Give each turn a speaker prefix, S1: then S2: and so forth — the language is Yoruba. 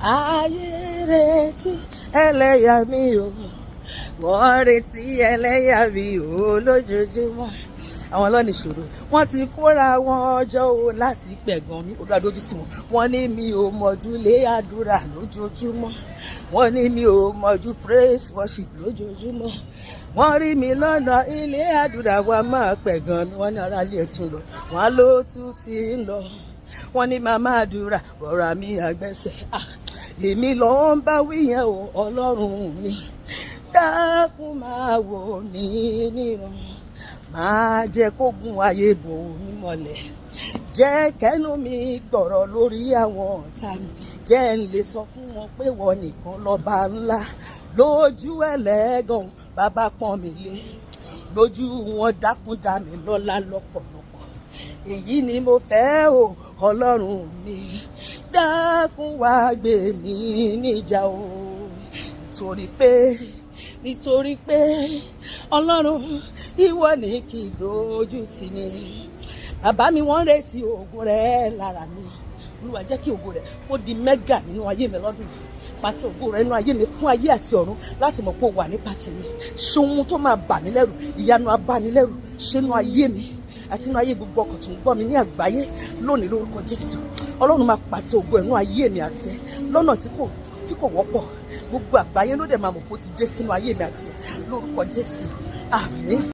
S1: ayé retí ẹlẹ́yà mi o, wọ́n retí ẹlẹ́yà mi o lójoojúmọ́. Àwọn ọlọ́ni ìṣòro wọ́n ti kóra wọn ọjọ́ o láti pẹ̀gàn mi. Olúwa dójú tì wọ́n. Wọ́n ní mi ò mọ̀jú lé àdúrà lójoojúmọ́. Wọ́n ní mi ò mọ̀jú praise worship lójoojúmọ́. Wọ́n rí mi lọ́nà ilé àdúrà wa máa pẹ̀gàn mi. Wọ́n ní ara ilé ẹ̀tún lọ, wọ́n ló tún ti ń lọ. Wọ́n ní màmá àdúrà rọra mi àgbẹ̀sẹ̀. Èmi ló ń bá wí yẹn o, Ọlọ́run mi dákun máa wò mí níran, máa jẹ́ kógun ayé bò mí mọ́lẹ̀, jẹ́ kẹ́nu mi gbọ̀rọ̀ lórí àwọn ọ̀tá mi, jẹ́ ń lè sọ fún wọn pé wọ́n nìkan lọ́ba ńlá. Lójú ẹlẹ́gàn bàbá pọ́n mi lé, lójú wọn dákun dá mi lọ́lá lọ́pọ̀lọpọ̀. Èyí ni mo fẹ́ o, Ọlọ́run mi dákun wá gbé mi níjà o, nítorí pé Ọlọ́run ìwọ ni kì í dojú tì ní. Bàbá mi wọ́n rẹ̀ sí ògo rẹ̀ lára mi. Olúwa jẹ́ kí ògo rẹ̀ kó di mẹ́gà nínú ayé mi lọ́dún yìí. Pàtẹ ògo rẹ̀ nínú ayé mi fún ayé àti ọ̀run láti mọ̀ pé ó wà nípa tèmi. Ṣé ohun tó máa bà mí lẹ́rù, ìyanu abánilẹ́rù ṣe nínú ayé mi àti nínú ayé gbogbo ọkàn tó ń gbọ́ mi ní àgbáyé lónìí lórúkọ Jésù. Ọlọ́run máa pàtẹ ògo nínú ayé mi àti ẹ lọ́nà tí kò wọ́pọ̀. Gbogbo àgbáyé ló dẹ̀ máa mọ̀ pé ó ti dé sínú ayé mi àti ẹ lórúkọ Jésù. Àmín.